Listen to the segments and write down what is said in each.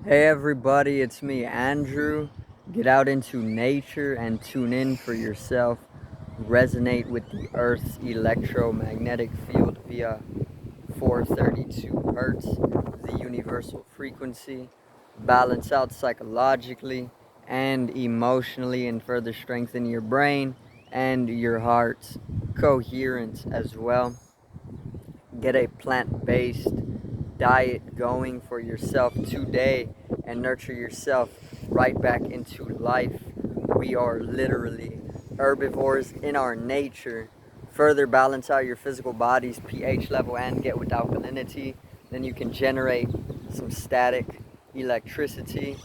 Hey everybody, it's me, Andrew. Get out into nature and tune in for yourself. Resonate with the Earth's electromagnetic field via 432 hertz, the universal frequency. Balance out psychologically and emotionally, and further strengthen your brain and your heart's coherence as well. Get a plant-based diet going for yourself today and nurture yourself right back into life. We are literally herbivores in our nature. Further balance out your physical body's pH level and get with alkalinity. Then you can generate some static electricity.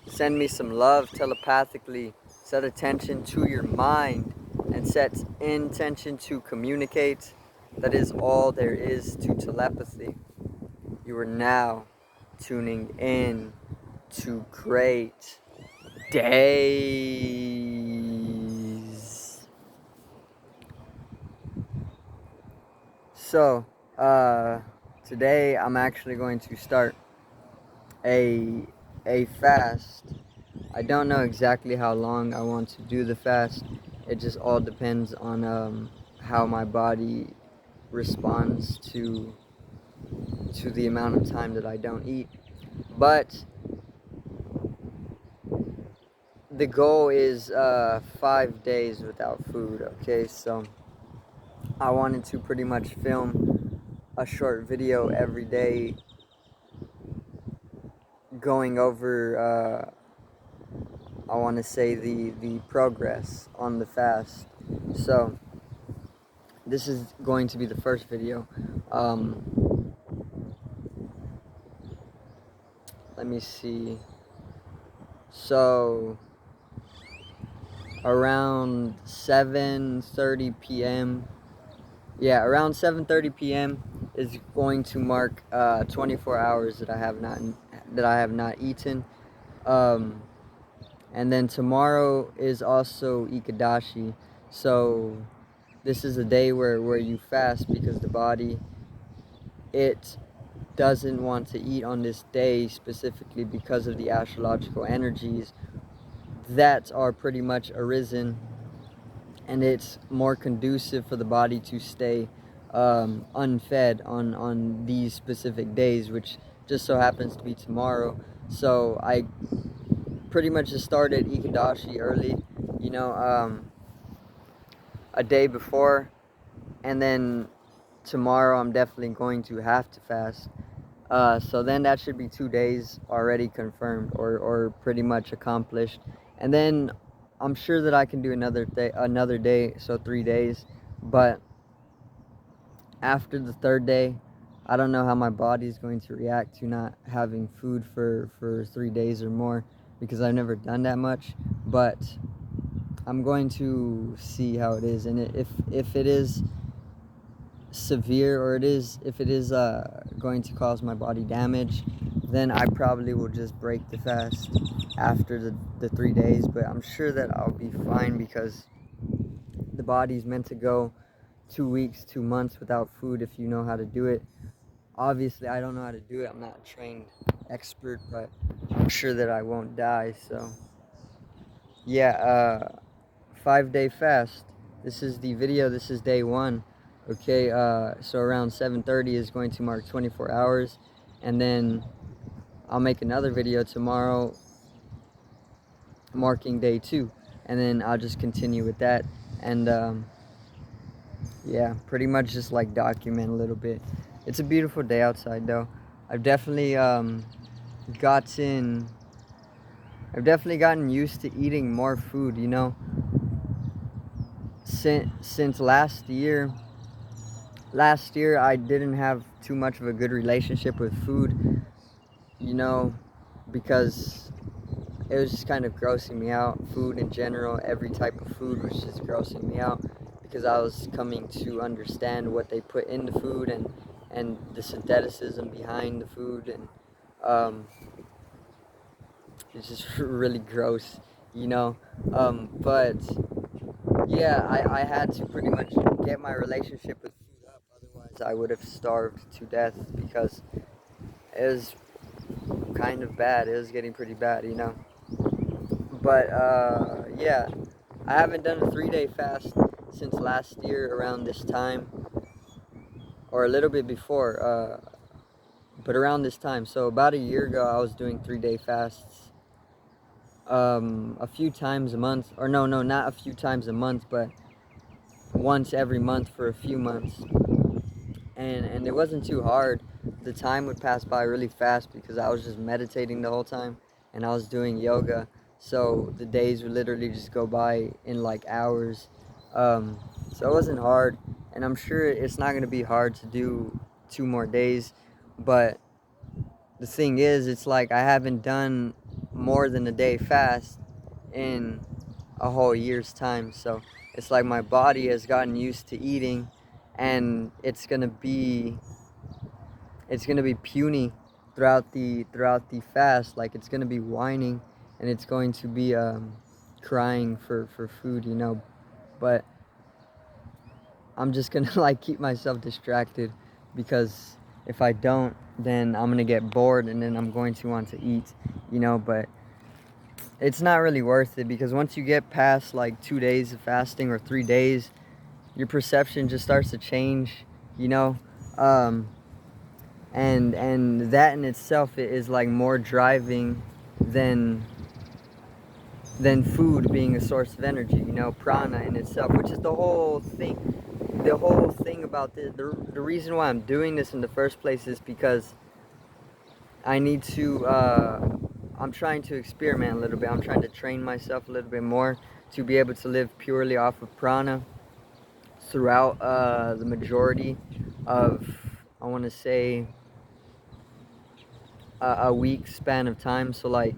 Send me some love telepathically. Set attention to your mind and set intention to communicate. That is all there is to telepathy. You are now tuning in to great days. So, today I'm actually going to start a fast. I don't know exactly how long I want to do the fast. It just all depends on how my body responds to the amount of time that I don't eat. But the goal is 5 days without food. Okay, so I wanted to pretty much film a short video every day going over I want to say the progress on the fast. So this is going to be the first video. Let me see. So around 7:30 p.m. Yeah, around 7:30 p.m. is going to mark 24 hours that I have not eaten. And then tomorrow is also Ikadashi. So this is a day where you fast because the body, it doesn't want to eat on this day specifically because of the astrological energies that are pretty much arisen, and it's more conducive for the body to stay unfed on these specific days, which just so happens to be tomorrow. So I pretty much just started Ikadashi early, you know, a day before, and then tomorrow I'm definitely going to have to fast. So then that should be 2 days already confirmed, or pretty much accomplished. And then I'm sure that I can do another day, so 3 days. But after the third day, I don't know how my body is going to react to not having food for 3 days or more, because I've never done that much. But I'm going to see how it is, and if it is severe, or if it is going to cause my body damage, then I probably will just break the fast after the 3 days. But I'm sure that I'll be fine, because the body's meant to go 2 weeks, 2 months without food if you know how to do it. Obviously I don't know how to do it. I'm not a trained expert, but I'm sure that I won't die. So yeah, 5 day fast. This is the video. This is day one. Okay, so around 7:30 is going to mark 24 hours, and then I'll make another video tomorrow marking day two, and then I'll just continue with that. And yeah, pretty much just like document a little bit. It's a beautiful day outside though. I've definitely gotten I've definitely gotten used to eating more food, you know. Since last year I didn't have too much of a good relationship with food, you know, because it was just kind of grossing me out. Food in general, every type of food was just grossing me out, because I was coming to understand what they put in the food, and the syntheticism behind the food, and it's just really gross, you know. But yeah, I had to pretty much get my relationship with food up, otherwise I would have starved to death, because it was kind of bad. It was getting pretty bad, you know. But yeah, I haven't done a 3 day fast since last year around this time, or a little bit before, but around this time. So about a year ago, I was doing 3 day fasts, a few times a month, or no, not a few times a month, but once every month for a few months. And it wasn't too hard. The time would pass by really fast because I was just meditating the whole time, and I was doing yoga. So the days would literally just go by in like hours. So it wasn't hard, and I'm sure it's not going to be hard to do 2 more days. But the thing is, it's like I haven't done more than a day fast in a whole year's time. So it's like my body has gotten used to eating, and it's gonna be puny throughout the fast. Like, it's gonna be whining, and it's going to be crying for food, you know. But I'm just gonna like keep myself distracted, because if I don't, then I'm gonna get bored, and then I'm going to want to eat, you know. But it's not really worth it, because once you get past like 2 days of fasting or 3 days, your perception just starts to change, you know. And that in itself is like more driving than food being a source of energy, you know. Prana in itself, which is the whole thing about the reason why I'm doing this in the first place, is because I need to I'm trying to experiment a little bit. I'm trying to train myself a little bit more to be able to live purely off of prana throughout the majority of, I want to say, a week span of time. So like,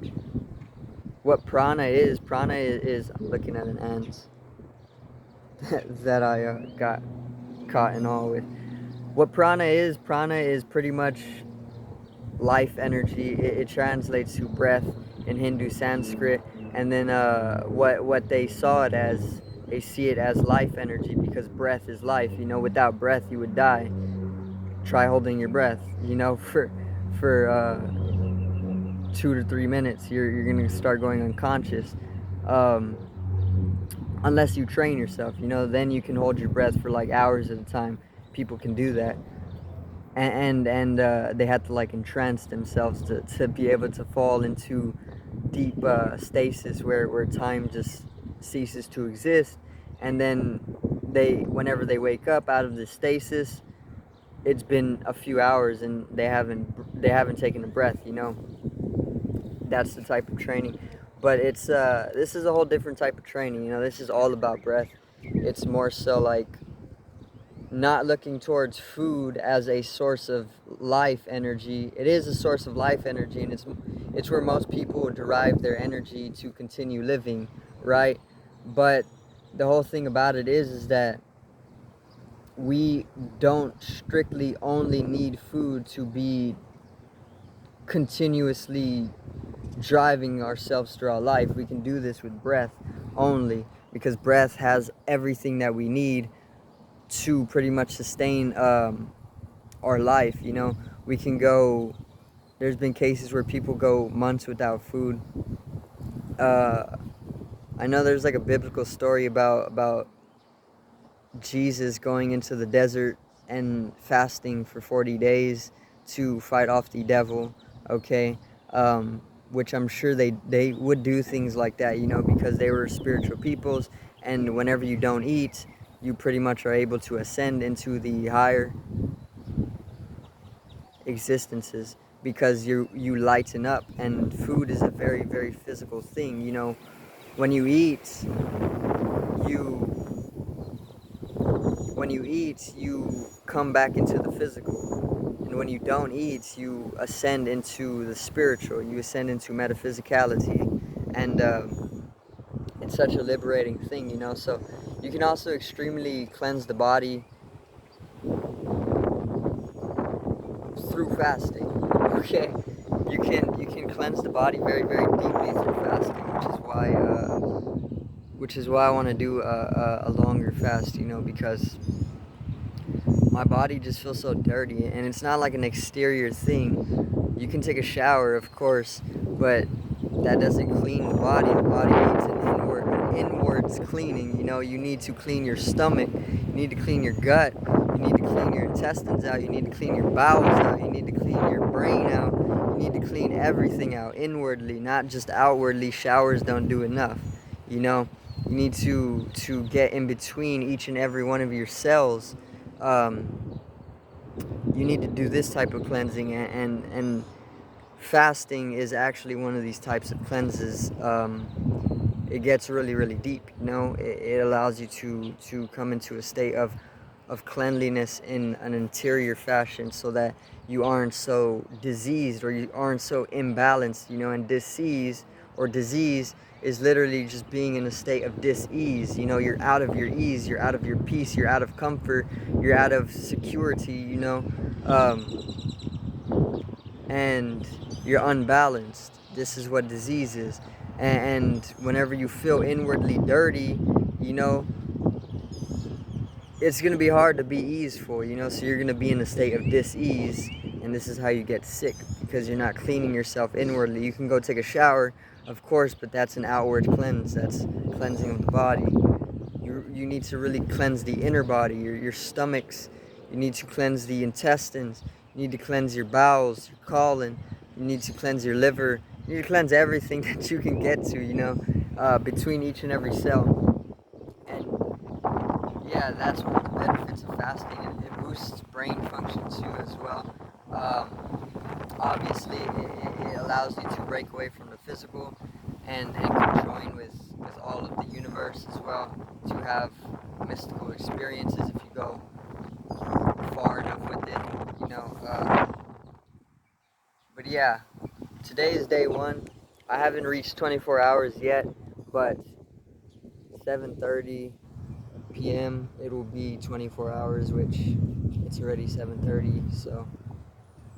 what prana is I'm looking at an ant that I got caught in all with. What prana is pretty much life energy. It translates to breath in Hindu Sanskrit, and then what they see it as life energy, because breath is life. You know, without breath you would die. Try holding your breath, you know, for 2 to 3 minutes. You're gonna start going unconscious. Um, Unless you train yourself, you know, then you can hold your breath for like hours at a time. People can do that, and they have to like entrance themselves to be able to fall into deep stasis where time just ceases to exist. And then whenever they wake up out of the stasis, it's been a few hours, and they haven't taken a breath, you know. That's the type of training. But this is a whole different type of training, you know. This is all about breath. It's more so like not looking towards food as a source of life energy. It is a source of life energy, and it's where most people derive their energy to continue living, right? But the whole thing about it is that we don't strictly only need food to be continuously driving ourselves throughout life. We can do this with breath only, because breath has everything that we need to pretty much sustain our life, you know. We can go, there's been cases where people go months without food. I know there's like a biblical story about Jesus going into the desert and fasting for 40 days to fight off the devil, okay? Which I'm sure they would do things like that, you know, because they were spiritual peoples, and whenever you don't eat, you pretty much are able to ascend into the higher existences, because you lighten up. And food is a very, very physical thing, you know. When you eat, you come back into the physical, and when you don't eat, you ascend into the spiritual, you ascend into metaphysicality. And it's such a liberating thing, you know. So you can also extremely cleanse the body through fasting, okay. You can cleanse the body very, very deeply through fasting, which is why I want to do a longer fast, you know, because my body just feels so dirty. And it's not like an exterior thing. You can take a shower, of course, but that doesn't clean the body. The body needs an inwards cleaning. You know, you need to clean your stomach. You need to clean your gut. You need to clean your intestines out. You need to clean your bowels out. You need to clean your brain out. You need to clean everything out inwardly, not just outwardly. Showers don't do enough. You know, you need to get in between each and every one of your cells. You need to do this type of cleansing, and fasting is actually one of these types of cleanses. It gets really, really deep. You know, it allows you to come into a state of cleanliness in an interior fashion, so that you aren't so diseased or you aren't so imbalanced. You know, and disease is literally just being in a state of dis-ease. You know, you're out of your ease, you're out of your peace, you're out of comfort, you're out of security. You know, and you're unbalanced. This is what disease is. And whenever you feel inwardly dirty, you know, it's going to be hard to be easeful, you know, so you're going to be in a state of dis-ease, and this is how you get sick, because you're not cleaning yourself inwardly. You can go take a shower, of course, but that's an outward cleanse. That's cleansing of the body. You need to really cleanse the inner body, your stomachs. You need to cleanse the intestines. You need to cleanse your bowels, your colon. You need to cleanse your liver. You need to cleanse everything that you can get to, you know, between each and every cell. And yeah, that's one of the benefits of fasting. It boosts brain function too as well. Obviously, it allows you to break away from the physical and conjoin with all of the universe as well, to have mystical experiences if you go far enough with it, you know. But yeah, today is day one. I haven't reached 24 hours yet, but 7:30 p.m. it will be 24 hours, which it's already 7:30. So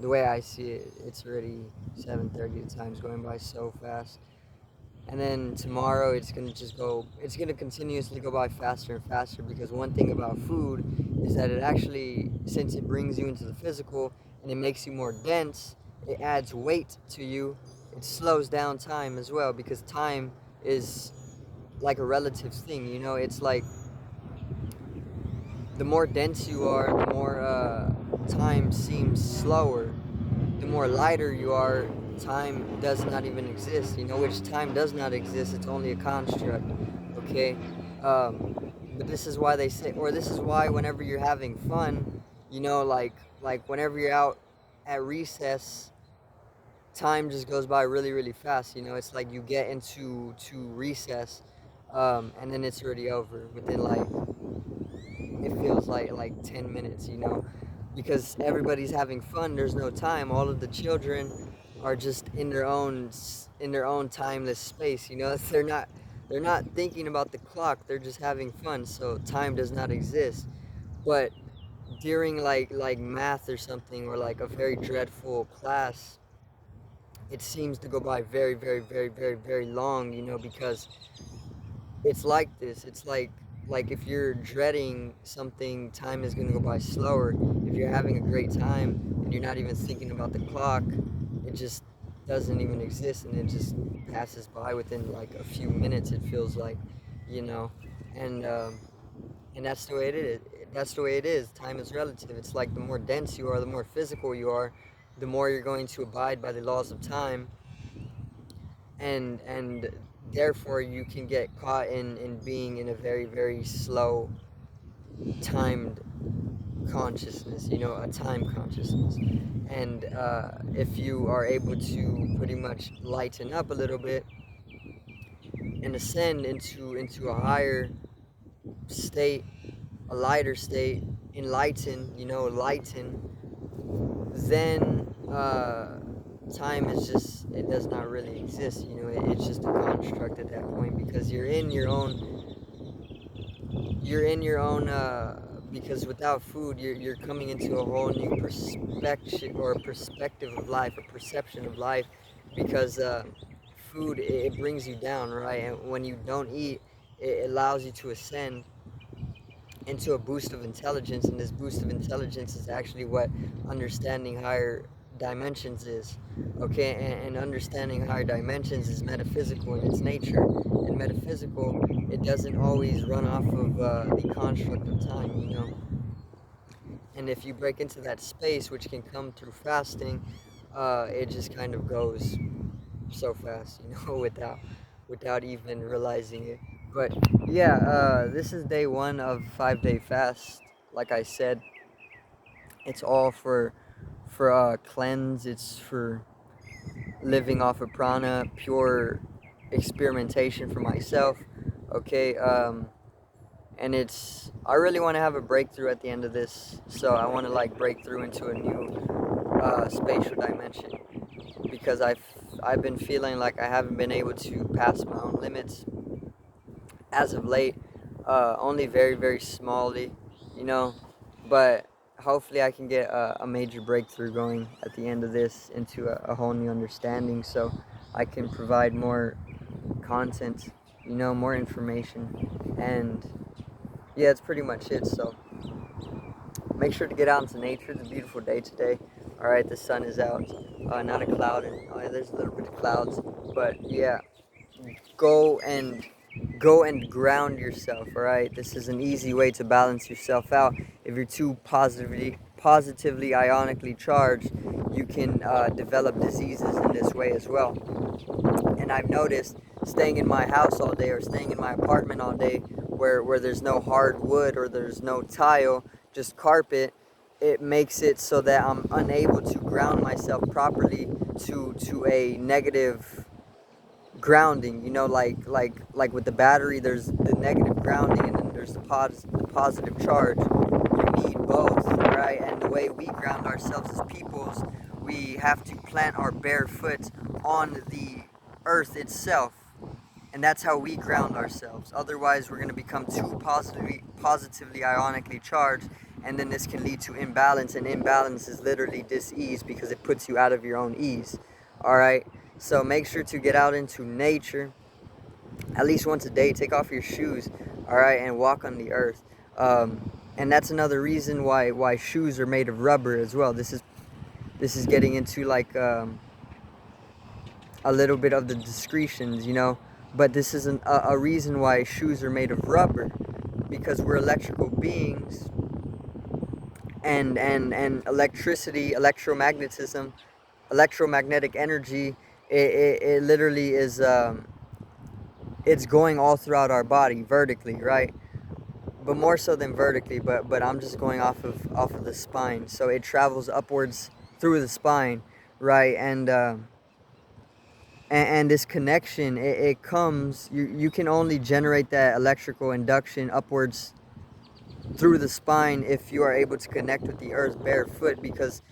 the way I see it, it's already 7:30. The time's going by so fast. And then tomorrow it's gonna continuously go by faster and faster, because one thing about food is that it actually, since it brings you into the physical and it makes you more dense, it adds weight to you. It slows down time as well, because time is like a relative thing, you know. It's like the more dense you are, the more time seems slower. The more lighter you are, time does not even exist. You know, which time does not exist. It's only a construct. Okay, but this is why they say, or this is why whenever you're having fun, you know, like whenever you're out at recess, time just goes by really, really fast. You know, it's like you get to recess, and then it's already over within, like, it feels like 10 minutes, you know, because everybody's having fun. There's no time. All of the children are just in their own timeless space, you know. They're not thinking about the clock. They're just having fun, so time does not exist. But during like math or something, or like a very dreadful class, it seems to go by very, very, very, very, very long, you know, because it's like this. It's like if you're dreading something, time is going to go by slower. If you're having a great time and you're not even thinking about the clock, it just doesn't even exist, and it just passes by within like a few minutes, it feels like, you know. And that's the way it is. That's the way it is. Time is relative. It's like the more dense you are, the more physical you are, the more you're going to abide by the laws of time, and therefore you can get caught in being in a very, very slow timed consciousness, you know, a time consciousness. And if you are able to pretty much lighten up a little bit and ascend into a higher state, a lighter state, enlighten, you know, lighten, then time is just, it does not really exist, you know. It's just a construct at that point, because you're in your own because without food, you're coming into a whole new perspective of life, a perception of life, because food, it brings you down, right? And when you don't eat, it allows you to ascend into a boost of intelligence, and this boost of intelligence is actually what understanding higher dimensions is, okay, and understanding higher dimensions is metaphysical in its nature. And metaphysical, it doesn't always run off of the construct of time, you know. And if you break into that space, which can come through fasting, it just kind of goes so fast, you know, without even realizing it. But yeah, this is day one of 5 day fast. Like I said, it's all for cleanse. It's for living off of prana, pure experimentation for myself. Okay, and it's I really want to have a breakthrough at the end of this. So I want to like break through into a new spatial dimension because I've been feeling like I haven't been able to pass my own limits as of late. Only very very smallly, you know, but hopefully I can get a major breakthrough going at the end of this into a whole new understanding, so I can provide more content, you know, more information, and yeah, it's pretty much it. So make sure to get out into nature. It's a beautiful day today. All right, the sun is out, not a cloud, and there's a little bit of clouds, but yeah, go and ground yourself. All right, this is an easy way to balance yourself out. If you're too positively ionically charged, you can develop diseases in this way as well. And I've noticed staying in my house all day or staying in my apartment all day where there's no hard wood or there's no tile, just carpet, it makes it so that I'm unable to ground myself properly to a negative grounding, you know, like with the battery there's the negative grounding and then there's the positive charge. You need both, right? And the way we ground ourselves as peoples, we have to plant our bare foot on the earth itself, and that's how we ground ourselves. Otherwise we're going to become too positively ionically charged, and then this can lead to imbalance, and imbalance is literally dis-ease because it puts you out of your own ease. All right, so make sure to get out into nature at least once a day. Take off your shoes, all right, and walk on the earth. And that's another reason why shoes are made of rubber as well. This is getting into like a little bit of the discretions, you know, but this is a reason why shoes are made of rubber, because we're electrical beings, and electricity, electromagnetism, electromagnetic energy, it literally is it's going all throughout our body vertically, right? But more so than vertically, but I'm just going off of the spine, so it travels upwards through the spine, right? And this connection, it comes, you can only generate that electrical induction upwards through the spine if you are able to connect with the earth barefoot, because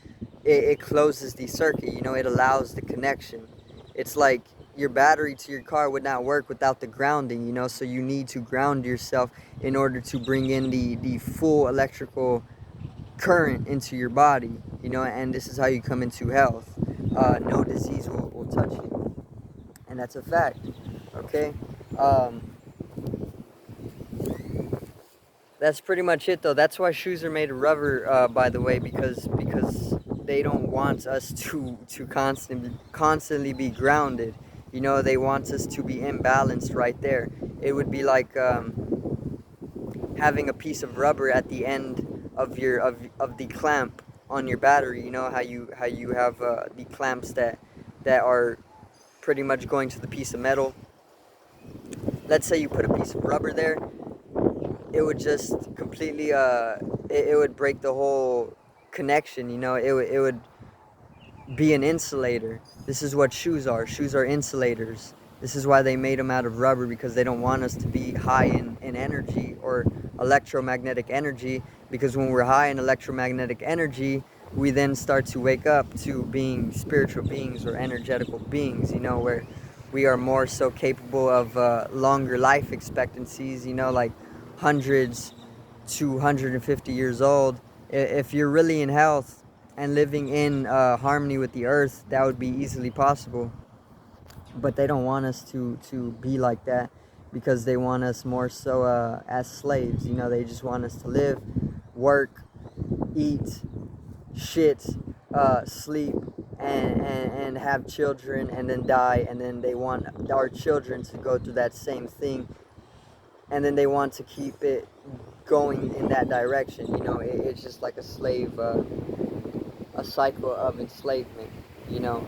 it closes the circuit, you know, it allows the connection. It's like your battery to your car would not work without the grounding, you know, so you need to ground yourself in order to bring in the full electrical current into your body, you know, and this is how you come into health. No disease will touch you, and that's a fact. Okay, um, that's pretty much it though. That's why shoes are made of rubber, by the way, because they don't want us to constantly be grounded. You know, they want us to be imbalanced right there. It would be like having a piece of rubber at the end of of the clamp on your battery. You know how you have the clamps that are pretty much going to the piece of metal. Let's say you put a piece of rubber there, it would just completely it would break the whole connection, you know. It would be an insulator. This is what shoes are. Shoes are insulators. This is why they made them out of rubber, because they don't want us to be high in energy or electromagnetic energy, because when we're high in electromagnetic energy, we then start to wake up to being spiritual beings or energetical beings, you know, where we are more so capable of longer life expectancies, you know, like hundreds to 150 years old. If you're really in health and living in harmony with the earth, that would be easily possible. But they don't want us to be like that, because they want us more so as slaves. You know, they just want us to live, work, eat, shit, sleep and have children and then die, and then they want our children to go through that same thing, and then they want to keep it going in that direction. It's just like a slave, a cycle of enslavement, you know.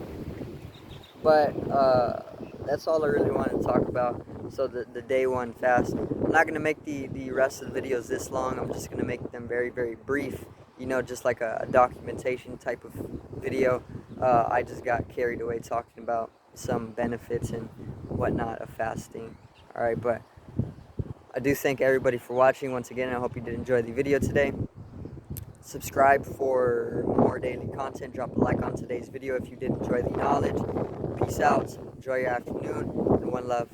But that's all I really wanted to talk about. So the day one fast. I'm not going to make the rest of the videos this long. I'm just going to make them very, very brief, just like a documentation type of video. I just got carried away talking about some benefits and whatnot of fasting. Alright, but I do thank everybody for watching once again. I hope you did enjoy the video today. Subscribe for more daily content. Drop a like on today's video if you did enjoy the knowledge. Peace out. Enjoy your afternoon. And one love.